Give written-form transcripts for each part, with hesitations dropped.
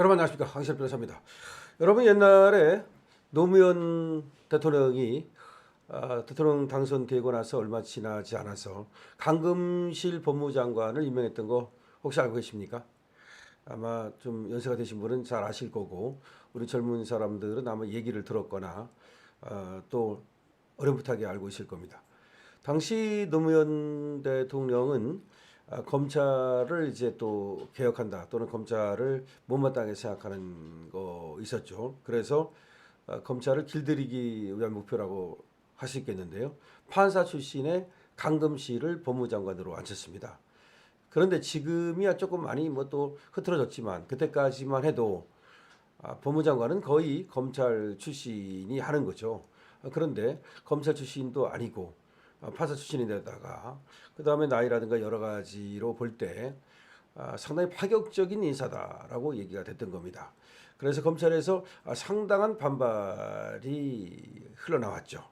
여러분 안녕하십니까, 황실 변호사입니다. 여러분, 옛날에 노무현 대통령이 대통령 당선되고 나서 얼마 지나지 않아서 강금실 법무장관을 임명했던 거 혹시 알고 계십니까? 아마 좀 연세가 되신 분은 잘 아실 거고, 우리 젊은 사람들은 아마 얘기를 들었거나 또 어렴풋하게 알고 있을 겁니다. 당시 노무현 대통령은 검찰을 이제 또 개혁한다, 또는 검찰을 못마땅하게 생각하는 거 있었죠. 그래서 검찰을 길들이기 위한 목표라고 할 수 있겠는데요. 판사 출신의 강금실을 법무장관으로 앉혔습니다. 그런데 지금이야 조금 많이 뭐 또 흐트러졌지만, 그때까지만 해도 법무장관은 거의 검찰 출신이 하는 거죠. 그런데 검찰 출신도 아니고 판사 출신인데다가 그 다음에 나이라든가 여러 가지로 볼 때 상당히 파격적인 인사다라고 얘기가 됐던 겁니다. 그래서 검찰에서 상당한 반발이 흘러나왔죠.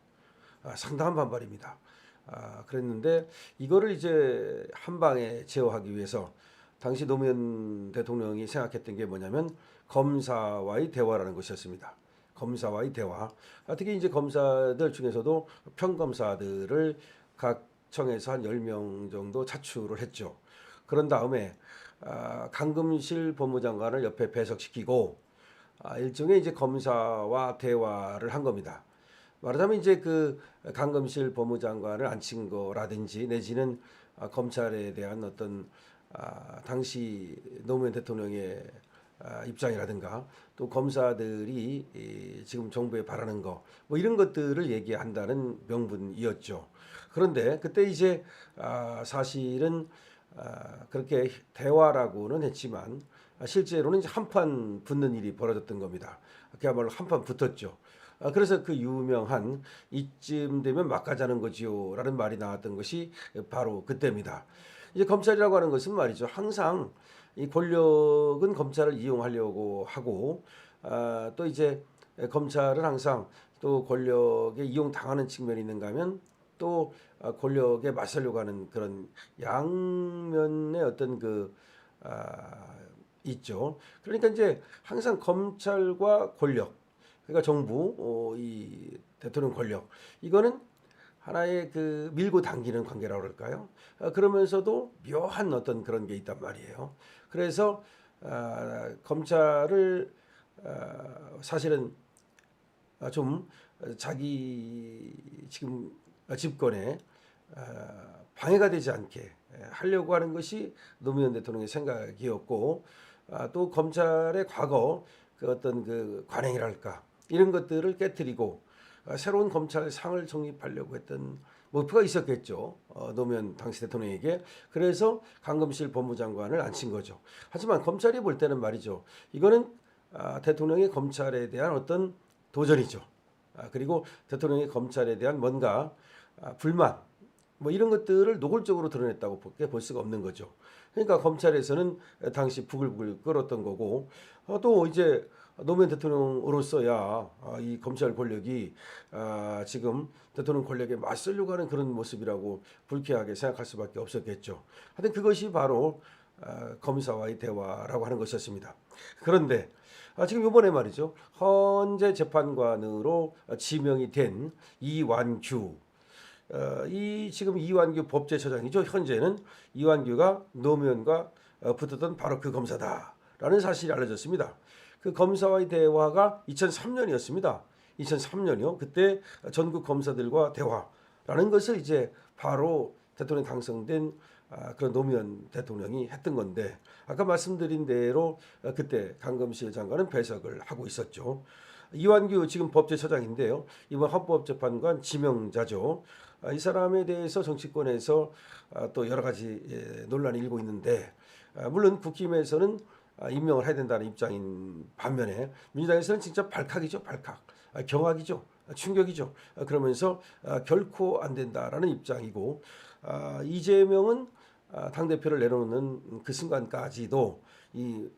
상당한 반발입니다. 그랬는데 이거를 이제 한 방에 제어하기 위해서 당시 노무현 대통령이 생각했던 게 뭐냐면 검사와의 대화라는 것이었습니다. 검사와의 대화. 특히 이제 검사들 중에서도 평검사들을 각 청에서 한 10명 정도 차출을 했죠. 그런 다음에 강금실 법무장관을 옆에 배석시키고 일종의 이제 검사와 대화를 한 겁니다. 말하자면 이제 그 강금실 법무장관을 앉힌 거라든지, 내지는 검찰에 대한 어떤 당시 노무현 대통령의 입장이라든가, 또 검사들이 지금 정부에 바라는 거, 뭐 이런 것들을 얘기한다는 명분이었죠. 그런데 그때 이제 사실은 그렇게 대화라고는 했지만 실제로는 이제 한판 붙는 일이 벌어졌던 겁니다. 그야말로 한판 붙었죠. 그래서 그 유명한 이쯤 되면 막가자는 거지요라는 말이 나왔던 것이 바로 그때입니다. 이제 검찰이라고 하는 것은 말이죠, 항상 이 권력은 검찰을 이용하려고 하고, 또 이제 검찰은 항상 또 권력에 이용당하는 측면이 있는가 하면 또 권력에 맞서려고 하는 그런 양면의 어떤 그 있죠. 그러니까 이제 항상 검찰과 권력, 그러니까 정부, 이 대통령 권력, 이거는 하나의 그 밀고 당기는 관계라고 그럴까요? 그러면서도 묘한 어떤 그런 게 있단 말이에요. 그래서 검찰을 사실은 좀 자기 지금 집권에 방해가 되지 않게 하려고 하는 것이 노무현 대통령의 생각이었고, 또 검찰의 과거 그 어떤 그 관행이랄까, 이런 것들을 깨뜨리고 새로운 검찰상을 정립하려고 했던 목표가 있었겠죠. 노무현 당시 대통령에게. 그래서 강금실 법무장관을 앉힌 거죠. 하지만 검찰이 볼 때는 말이죠, 이거는 대통령의 검찰에 대한 어떤 도전이죠. 그리고 대통령의 검찰에 대한 뭔가 불만, 뭐 이런 것들을 노골적으로 드러냈다고 볼 수가 없는 거죠. 그러니까 검찰에서는 당시 부글부글 끓었던 거고, 또 이제 노무현 대통령으로서야 이 검찰 권력이 지금 대통령 권력에 맞서려고 하는 그런 모습이라고 불쾌하게 생각할 수밖에 없었겠죠. 하여튼 그것이 바로 검사와의 대화라고 하는 것이었습니다. 그런데 지금 이번에 말이죠, 헌재 재판관으로 지명이 된 이완규, 이 지금 이완규 법제처장이죠. 현재는 이완규가 노무현과 붙었던 바로 그 검사다라는 사실이 알려졌습니다. 그 검사와의 대화가 2003년이었습니다. 2003년이요. 그때 전국 검사들과 대화라는 것을 이제 바로 대통령 당선된 그런 노무현 대통령이 했던 건데, 아까 말씀드린 대로 그때 강금실 장관은 배석을 하고 있었죠. 이완규 지금 법제처장인데요, 이번 헌법재판관 지명자죠. 이 사람에 대해서 정치권에서 또 여러 가지 논란이 일고 있는데, 물론 국힘에서는 임명을 해야 된다는 입장인 반면에 민주당에서는 진짜 발칵이죠, 발칵. 경악이죠, 충격이죠. 그러면서 결코 안 된다라는 입장이고, 이재명은 당대표를 내놓는 그 순간까지도 이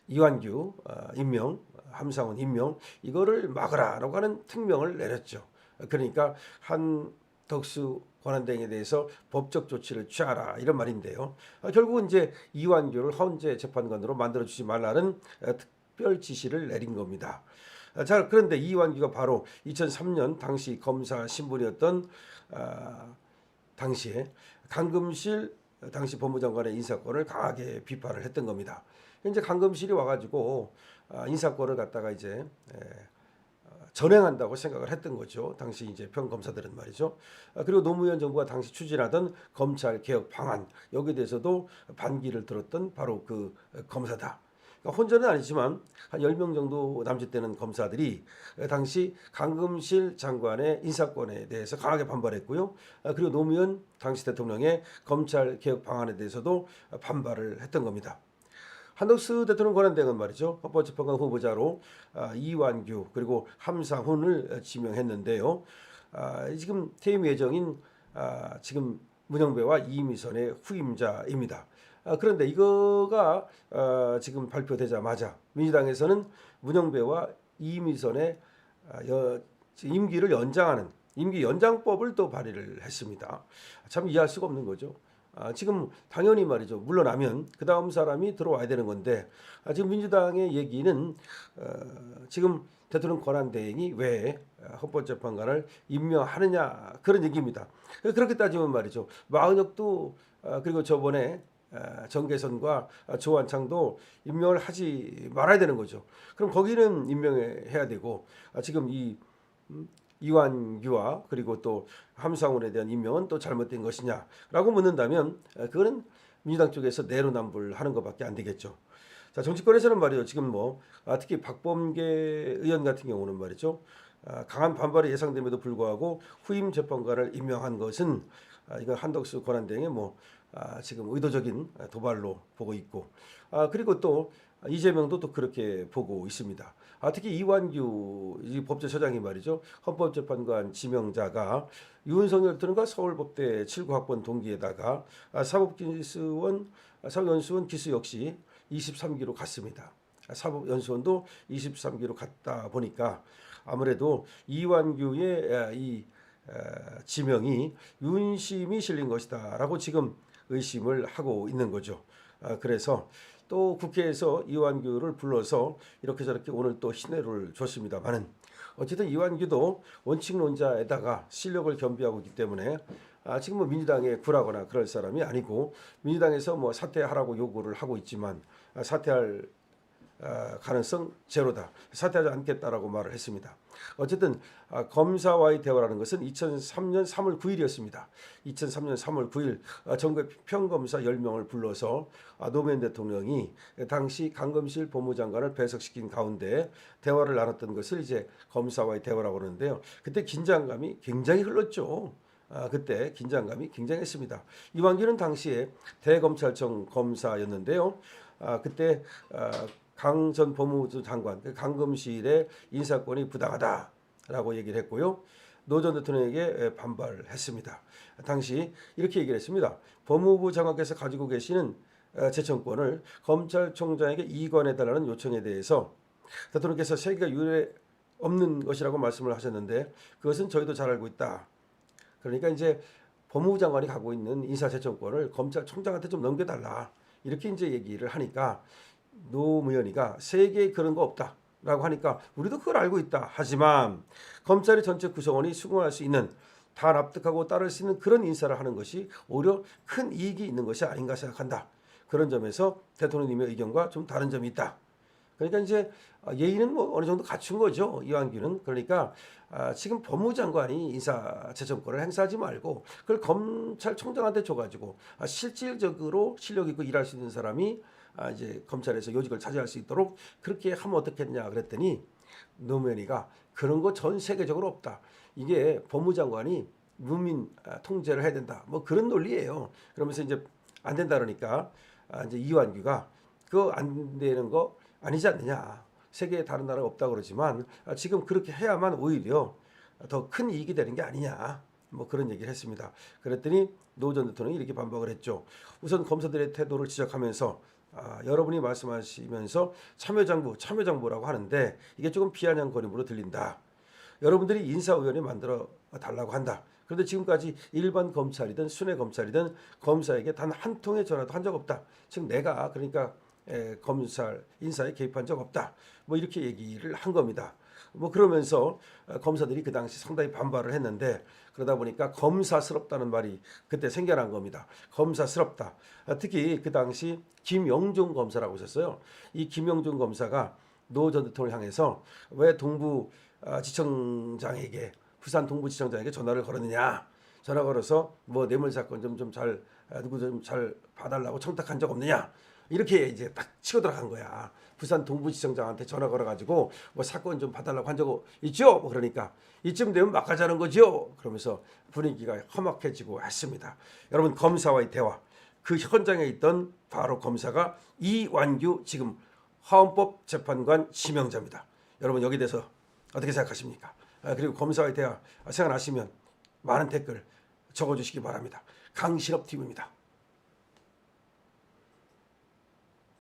이완규 임명, 함상훈 임명, 이거를 막으라라고 하는 특명을 내렸죠. 그러니까 한덕수 권한대행에 대해서 법적 조치를 취하라 이런 말인데요. 결국은 이제 이완규를 헌재 재판관으로 만들어주지 말라는 특별 지시를 내린 겁니다. 자, 그런데 이완규가 바로 2003년 당시 검사 신분이었던 당시에 강금실 당시 법무장관의 인사권을 강하게 비판을 했던 겁니다. 이제 강금실이 와가지고 인사권을 갖다가 이제 전행한다고 생각을 했던 거죠. 당시 이제 평검사들은 말이죠. 그리고 노무현 정부가 당시 추진하던 검찰 개혁 방안 여기에 대해서도 반기를 들었던 바로 그 검사다. 그러니까 혼자는 아니지만 한 10명 정도 남짓되는 검사들이 당시 강금실 장관의 인사권에 대해서 강하게 반발했고요. 그리고 노무현 당시 대통령의 검찰 개혁 방안에 대해서도 반발을 했던 겁니다. 한덕수 대통령 권한대행은 말이죠. 헌법재판관 후보자로 이완규 그리고 함상훈을 지명했는데요. 지금 퇴임 예정인 지금 문영배와 이미선의 후임자입니다. 그런데 이거가 지금 발표되자마자 민주당에서는 문영배와 이미선의 임기를 연장하는 임기 연장법을 또 발의를 했습니다. 참 이해할 수가 없는 거죠. 지금 당연히 말이죠. 물러나면 그 다음 사람이 들어와야 되는 건데 지금 민주당의 얘기는 지금 대통령 권한대행이 왜 헌법재판관을 임명하느냐 그런 얘기입니다. 그렇게 따지면 말이죠. 마은혁도 그리고 저번에 정계선과 조한창도 임명을 하지 말아야 되는 거죠. 그럼 거기는 임명해야 되고 지금 이완규와 그리고 또 함상훈에 대한 임명은 또 잘못된 것이냐라고 묻는다면 그거는 민주당 쪽에서 내로남불하는 것밖에 안 되겠죠. 자, 정치권에서는 말이죠. 지금 특히 박범계 의원 같은 경우는 말이죠. 강한 반발이 예상됨에도 불구하고 후임 재판관을 임명한 것은 이건 한덕수 권한대행의 지금 의도적인 도발로 보고 있고 그리고 또 이재명도 또 그렇게 보고 있습니다. 특히 이완규 법제처장이 말이죠. 헌법재판관 지명자가 윤석열 대통령과 서울법대 79학번 동기에다가 사법연수원 기수 역시 23기로 갔습니다. 사법연수원도 23기로 갔다 보니까 아무래도 이완규의 이 지명이 윤심이 실린 것이다라고 지금 의심을 하고 있는 거죠. 그래서 또 국회에서 이완규를 불러서 이렇게 저렇게 오늘 또 신뢰를 줬습니다만은 어쨌든 이완규도 원칙론자에다가 실력을 겸비하고 있기 때문에 지금 민주당에 굴하거나 그럴 사람이 아니고 민주당에서 사퇴하라고 요구를 하고 있지만 사퇴할 가능성 제로다. 사퇴하지 않겠다라고 말을 했습니다. 어쨌든 검사와의 대화라는 것은 2003년 3월 9일이었습니다. 2003년 3월 9일 전국 평검사 10명을 불러서 노무현 대통령이 당시 강금실 법무장관을 배석시킨 가운데 대화를 나눴던 것을 이제 검사와의 대화라고 하는데요. 그때 긴장감이 굉장히 흘렀죠. 그때 긴장감이 굉장했습니다. 이완규는 당시에 대검찰청 검사였는데요. 그때 강 전 법무부 장관, 강금실의 인사권이 부당하다라고 얘기를 했고요. 노 전 대통령에게 반발을 했습니다. 당시 이렇게 얘기를 했습니다. 법무부 장관께서 가지고 계시는 재청권을 검찰총장에게 이관해달라는 요청에 대해서 대통령께서 세계가 유례 없는 것이라고 말씀을 하셨는데 그것은 저희도 잘 알고 있다. 그러니까 이제 법무부 장관이 갖고 있는 인사재청권을 검찰총장한테 좀 넘겨달라. 이렇게 이제 얘기를 하니까 노무현이가 세계에 그런 거 없다라고 하니까 우리도 그걸 알고 있다. 하지만 검찰의 전체 구성원이 수긍할 수 있는 다 납득하고 따를 수 있는 그런 인사를 하는 것이 오히려 큰 이익이 있는 것이 아닌가 생각한다. 그런 점에서 대통령님의 의견과 좀 다른 점이 있다. 그러니까 이제 예의는 어느 정도 갖춘 거죠. 이완규는. 그러니까 지금 법무장관이 인사재청권을 행사하지 말고 그걸 검찰총장한테 줘가지고 실질적으로 실력 있고 일할 수 있는 사람이 이제 검찰에서 요직을 차지할 수 있도록 그렇게 하면 어떻겠냐 그랬더니 노무현이가 그런 거 전 세계적으로 없다. 이게 법무장관이 문민 통제를 해야 된다. 그런 논리예요. 그러면서 이제 안 된다 그러니까 이제 이완규가 그거 안 되는 거 아니지 않느냐. 세계에 다른 나라가 없다고 그러지만 지금 그렇게 해야만 오히려 더 큰 이익이 되는 게 아니냐. 그런 얘기를 했습니다. 그랬더니 노 전 대통령이 이렇게 반박을 했죠. 우선 검사들의 태도를 지적하면서 여러분이 말씀하시면서 참여정부라고 하는데 이게 조금 비아냥거림으로 들린다. 여러분들이 인사위원회 만들어 달라고 한다. 그런데 지금까지 일반 검찰이든 순회 검찰이든 검사에게 단 한 통의 전화도 한 적 없다. 즉 내가 그러니까 검찰 인사에 개입한 적 없다. 뭐 이렇게 얘기를 한 겁니다. 뭐 그러면서 검사들이 그 당시 상당히 반발을 했는데 그러다 보니까 검사스럽다는 말이 그때 생겨난 겁니다. 검사스럽다. 특히 그 당시 김영중 검사라고 있었어요. 이 김영중 검사가 노 전 대통령을 향해서 왜 동부지청장에게 부산 동부지청장에게 전화를 걸었느냐. 전화 걸어서 뭐 뇌물 사건 좀 잘 누구 좀 잘 봐달라고 청탁한 적 없느냐. 이렇게 이제 딱 치고 들어간 거야. 부산 동부지청장한테 전화 걸어가지고 뭐 사건 좀 봐달라고 한 적 있죠? 뭐 그러니까 이쯤 되면 막가자는 거죠. 그러면서 분위기가 험악해지고 했습니다. 여러분 검사와의 대화. 그 현장에 있던 바로 검사가 이완규 지금 헌법재판관 지명자입니다. 여러분 여기 대해서 어떻게 생각하십니까? 그리고 검사와의 대화 생각나시면 많은 댓글 적어주시기 바랍니다. 강신업 TV입니다.